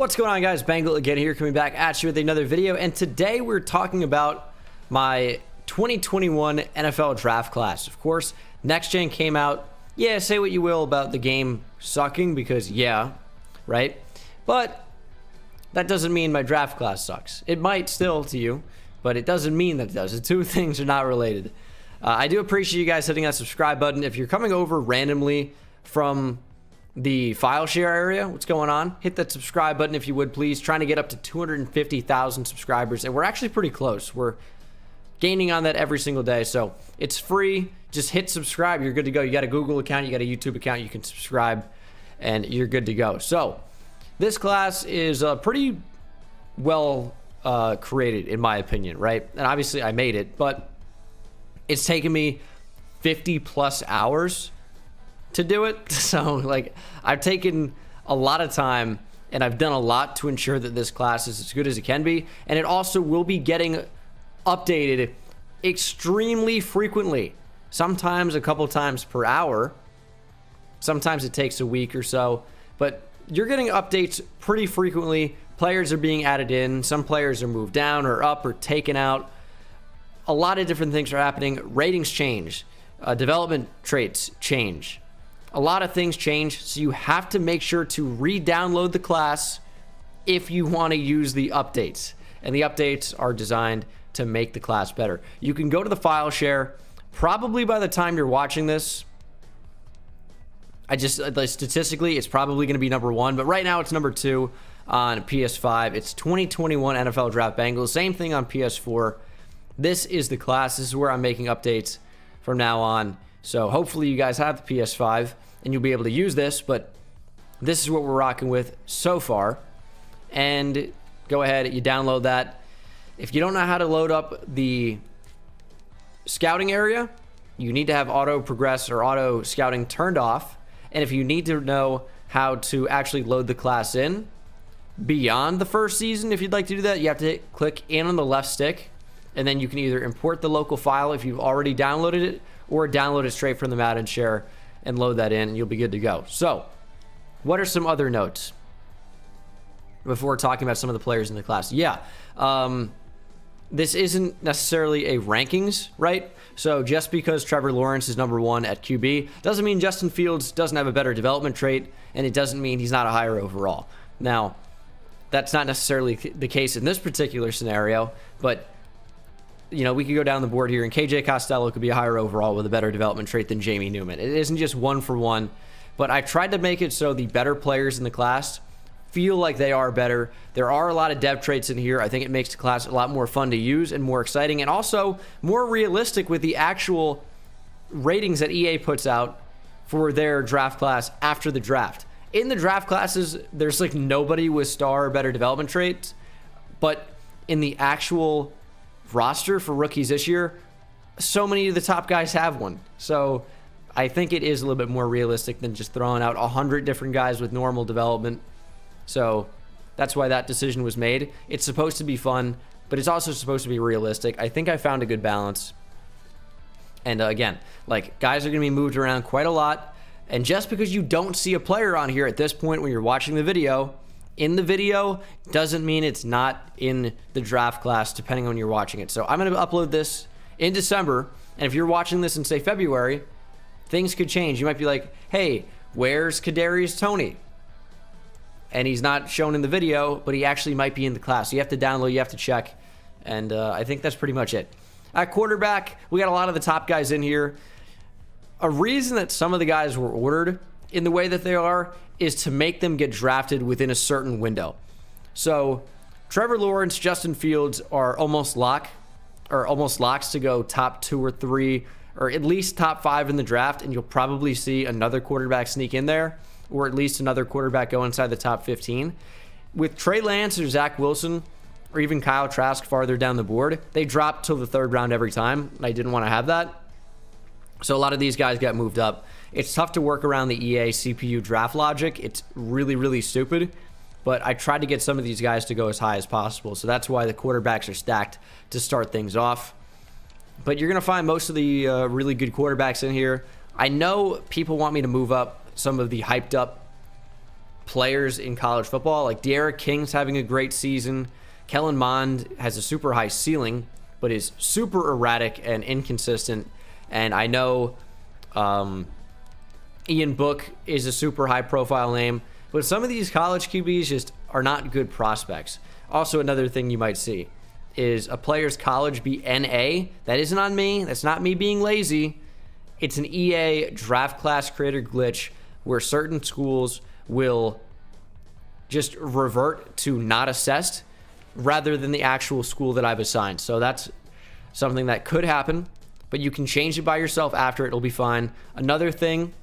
What's going on, guys? Bengal again here, coming back at you with another video, and today we're talking about my 2021 NFL draft class. Of course, next gen came out. Yeah, say what you will about the game sucking, because yeah, right? But that doesn't mean my draft class sucks. It might still to you, but it doesn't mean that it does. The two things are not related. I do appreciate you guys hitting that subscribe button. If you're coming over randomly from the file share area, what's going on? Hit that subscribe button if you would, please. Trying to get up to 250,000 subscribers, and we're actually pretty close. We're gaining on that every single day, so it's free. Just hit subscribe. You're good to go. You got a Google account, you got a YouTube account, you can subscribe, and you're good to go. So this class is pretty well created, in my opinion, right? And obviously I made it, but it's taken me 50 plus hours to do it. So like, I've taken a lot of time and I've done a lot to ensure that this class is as good as it can be, and it also will be getting updated extremely frequently, sometimes a couple times per hour. Sometimes it takes a week or so, but you're getting updates pretty frequently. Players are being added in, some players are moved down or up or taken out. A lot of different things are happening. Ratings change, development traits change. A lot of things change, so you have to make sure to re-download the class if you want to use the updates. And the updates are designed to make the class better. You can go to the file share. Probably by the time you're watching this, statistically, it's probably going to be number 1, but right now it's number 2 on PS5. It's 2021 NFL Draft Bengals. Same thing on PS4. This is the class. This is where I'm making updates from now on. So hopefully you guys have the PS5 and you'll be able to use this, but this is what we're rocking with so far. And go ahead, you download that. If you don't know how to load up the scouting area, you need to have auto progress or auto scouting turned off. And if you need to know how to actually load the class in beyond the first season, if you'd like to do that, you have to click in on the left stick, and then you can either import the local file if you've already downloaded it, or download it straight from the Madden share and load that in, and you'll be good to go. So what are some other notes before talking about some of the players in the class? Yeah, this isn't necessarily a rankings, right? So just because Trevor Lawrence is number 1 at QB doesn't mean Justin Fields doesn't have a better development trait, and it doesn't mean he's not a higher overall. Now, that's not necessarily the case in this particular scenario, but you know, we could go down the board here, and KJ Costello could be a higher overall with a better development trait than Jamie Newman. It isn't just 1 for 1, but I tried to make it so the better players in the class feel like they are better. There are a lot of dev traits in here. I think it makes the class a lot more fun to use and more exciting, and also more realistic with the actual ratings that EA puts out for their draft class after the draft. In the draft classes, there's like nobody with star or better development traits, but in the actual roster for rookies this year, so many of the top guys have one. So I think it is a little bit more realistic than just throwing out 100 different guys with normal development. So that's why that decision was made. It's supposed to be fun, but it's also supposed to be realistic. I think I found a good balance. And again, like, guys are going to be moved around quite a lot. And just because you don't see a player on here at this point when you're watching the video, in the video, doesn't mean it's not in the draft class, depending on when you're watching it. So I'm going to upload this in December, and if you're watching this in, say, February, things could change. You might be like, hey, where's Kadarius Toney? And he's not shown in the video, but he actually might be in the class. So you have to download, you have to check, and I think that's pretty much it. At quarterback, we got a lot of the top guys in here. A reason that some of the guys were ordered in the way that they are is to make them get drafted within a certain window. So Trevor Lawrence, Justin Fields are almost locks to go top 2 or 3, or at least top 5 in the draft, and you'll probably see another quarterback sneak in there, or at least another quarterback go inside the top 15. With Trey Lance or Zach Wilson, or even Kyle Trask farther down the board, they drop till the 3rd round every time, and I didn't want to have that. So a lot of these guys got moved up. It's tough to work around the EA CPU draft logic. It's really, really stupid. But I tried to get some of these guys to go as high as possible. So that's why the quarterbacks are stacked to start things off. But you're going to find most of the really good quarterbacks in here. I know people want me to move up some of the hyped up players in college football. Like Bengal King's having a great season. Kellen Mond has a super high ceiling, but is super erratic and inconsistent. And I know Ian Book is a super high profile name, but some of these college QBs just are not good prospects. Also, another thing you might see is a player's college be NA. That isn't on me. That's not me being lazy. It's an EA draft class creator glitch where certain schools will just revert to not assessed rather than the actual school that I've assigned. So that's something that could happen, but you can change it by yourself after. It'll be fine. Another thing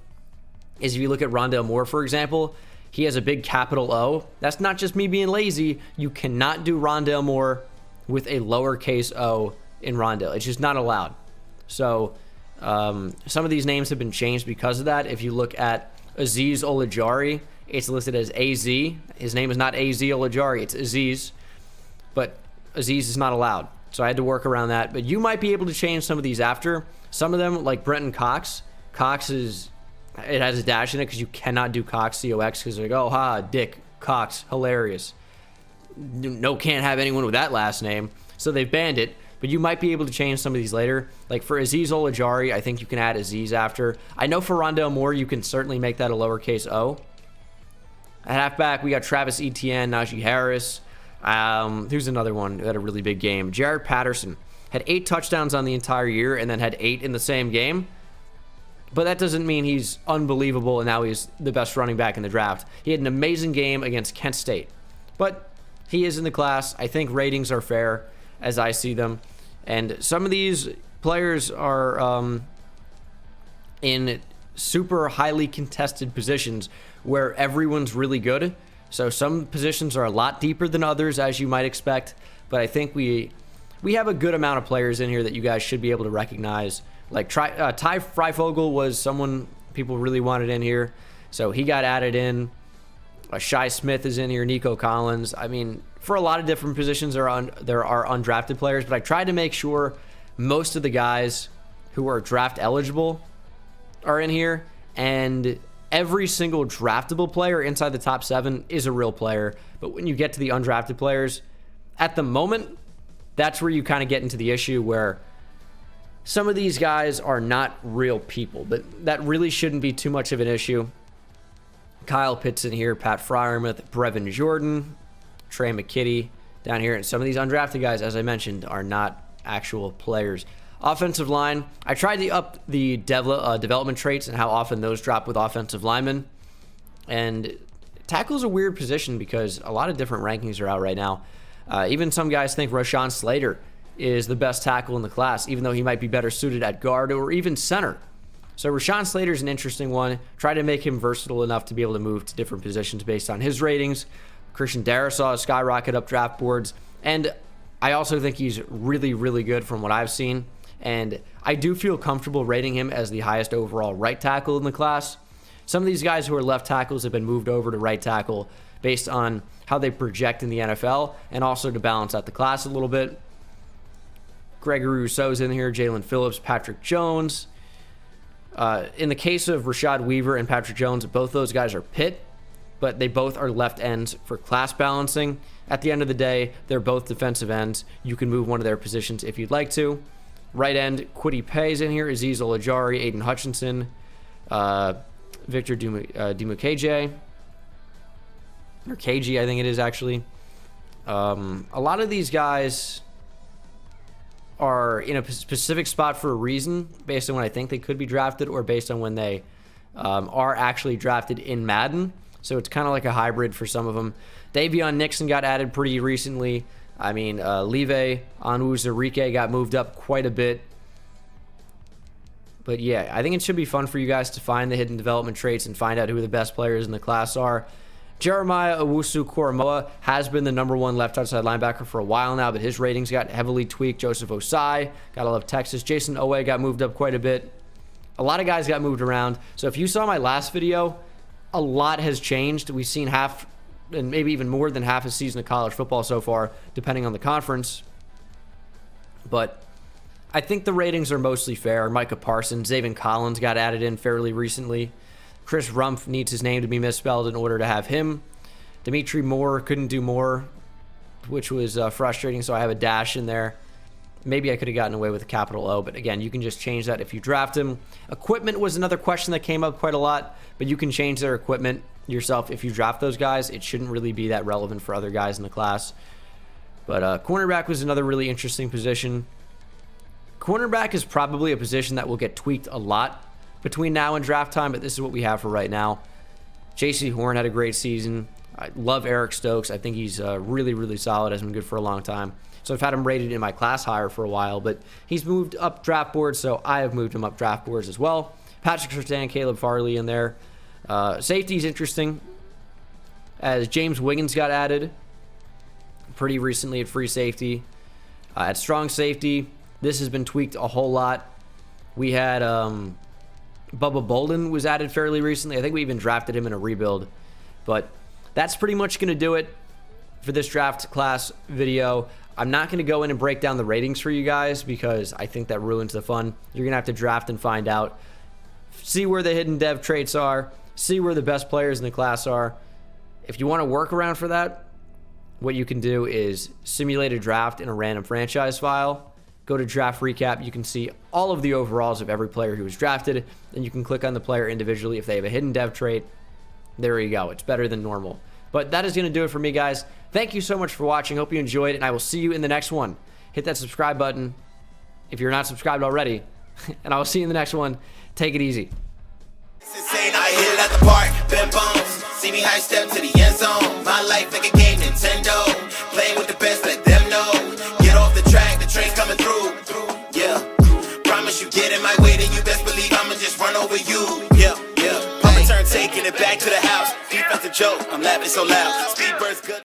is if you look at Rondale Moore, for example, he has a big capital O. That's not just me being lazy. You cannot do Rondale Moore with a lowercase o in Rondale. It's just not allowed. So some of these names have been changed because of that. If you look at Aziz Olajari, it's listed as AZ. His name is not AZ Olajari, it's Aziz. But Aziz is not allowed. So I had to work around that. But you might be able to change some of these after. Some of them, like Brenton Cox. Cox is, it has a dash in it because you cannot do Cox, C-O-X, because they're like, oh, ha, Dick, Cox, hilarious. No, can't have anyone with that last name. So they've banned it. But you might be able to change some of these later. Like for Aziz Olajari, I think you can add Aziz after. I know for Rondale Moore, you can certainly make that a lowercase o. At halfback, we got Travis Etienne, Najee Harris. Who's another one who had a really big game? Jared Patterson had 8 touchdowns on the entire year and then had 8 in the same game. But that doesn't mean he's unbelievable and now he's the best running back in the draft. He had an amazing game against Kent State. But he is in the class. I think ratings are fair as I see them. And some of these players are in super highly contested positions where everyone's really good. So some positions are a lot deeper than others, as you might expect. But I think we have a good amount of players in here that you guys should be able to recognize. Like Ty Freifogel was someone people really wanted in here. So he got added in. Shai Smith is in here. Nico Collins. I mean, for a lot of different positions, there are undrafted players. But I tried to make sure most of the guys who are draft eligible are in here. And every single draftable player inside the top 7 is a real player. But when you get to the undrafted players, at the moment, that's where you kind of get into the issue where some of these guys are not real people. But that really shouldn't be too much of an issue. Kyle Pitts in here, Pat Freiermuth, Brevin Jordan, Trey McKitty down here. And some of these undrafted guys, as I mentioned, are not actual players. Offensive line, I tried to up the development traits and how often those drop with offensive linemen. And tackle is a weird position because a lot of different rankings are out right now. Even some guys think Rashawn Slater is the best tackle in the class, even though he might be better suited at guard or even center. So Rashawn Slater is an interesting one. Try to make him versatile enough to be able to move to different positions based on his ratings. Christian Darason skyrocket up draft boards. And I also think he's really, really good from what I've seen. And I do feel comfortable rating him as the highest overall right tackle in the class. Some of these guys who are left tackles have been moved over to right tackle based on how they project in the NFL and also to balance out the class a little bit. Gregory Rousseau's in here, Jalen Phillips, Patrick Jones. In the case of Rashad Weaver and Patrick Jones, both those guys are Pitt, but they both are left ends for class balancing. At the end of the day, they're both defensive ends. You can move one of their positions if you'd like to. Right end, Kwity Paye's in here, Aziz Olajari, Aiden Hutchinson, Victor Dimukeje, or KG, I think it is actually. A lot of these guys are in a specific spot for a reason, based on when I think they could be drafted or based on when they are actually drafted in Madden. So it's kind of like a hybrid for some of them. Davion Nixon got added pretty recently. I mean, Live Onwuzurike got moved up quite a bit. But yeah, I think it should be fun for you guys to find the hidden development traits and find out who the best players in the class are. Jeremiah Owusu-Koramoah has been the #1 left outside linebacker for a while now, but his ratings got heavily tweaked. Joseph Osai, gotta love Texas. Jason Owe got moved up quite a bit. A lot of guys got moved around. So if you saw my last video, a lot has changed. We've seen half and maybe even more than half a season of college football so far, depending on the conference. But I think the ratings are mostly fair. Micah Parsons, Zaven Collins got added in fairly recently. Chris Rumpf needs his name to be misspelled in order to have him. Dimitri Moore couldn't do more, which was frustrating, so I have a dash in there. Maybe I could have gotten away with a capital O, but again, you can just change that if you draft him. Equipment was another question that came up quite a lot, but you can change their equipment yourself if you draft those guys. It shouldn't really be that relevant for other guys in the class. But cornerback was another really interesting position. Cornerback is probably a position that will get tweaked a lot between now and draft time, but this is what we have for right now. J.C. Horn had a great season. I love Eric Stokes. I think he's really, really solid. Has been good for a long time. So I've had him rated in my class higher for a while, but he's moved up draft boards, so I have moved him up draft boards as well. Patrick Surtain, Caleb Farley in there. Safety is interesting, as James Wiggins got added pretty recently at free safety. At strong safety, this has been tweaked a whole lot. We had Bubba Bolden was added fairly recently. I think we even drafted him in a rebuild, but that's pretty much going to do it for this draft class video. I'm not going to go in and break down the ratings for you guys because I think that ruins the fun. You're going to have to draft and find out. See where the hidden dev traits are. See where the best players in the class are. If you want to work around for that, what you can do is simulate a draft in a random franchise file. Go to draft recap. You can see all of the overalls of every player who was drafted. Then you can click on the player individually if they have a hidden dev trait. There you go. It's better than normal. But that is going to do it for me, guys. Thank you so much for watching. Hope you enjoyed, and I will see you in the next one. Hit that subscribe button if you're not subscribed already, and I will see you in the next one. Take it easy. Insane, I hit it at the park, bend bones. See me high step to the end zone. My life like a game, Nintendo. Playing with the best, let them know. Get off the track, the train's coming through. Yeah, promise you get in my way, then you best believe I'ma just run over you. Yeah. Papa turn, taking it back to the house. Defensive joke, I'm laughing so loud. Speed burst good.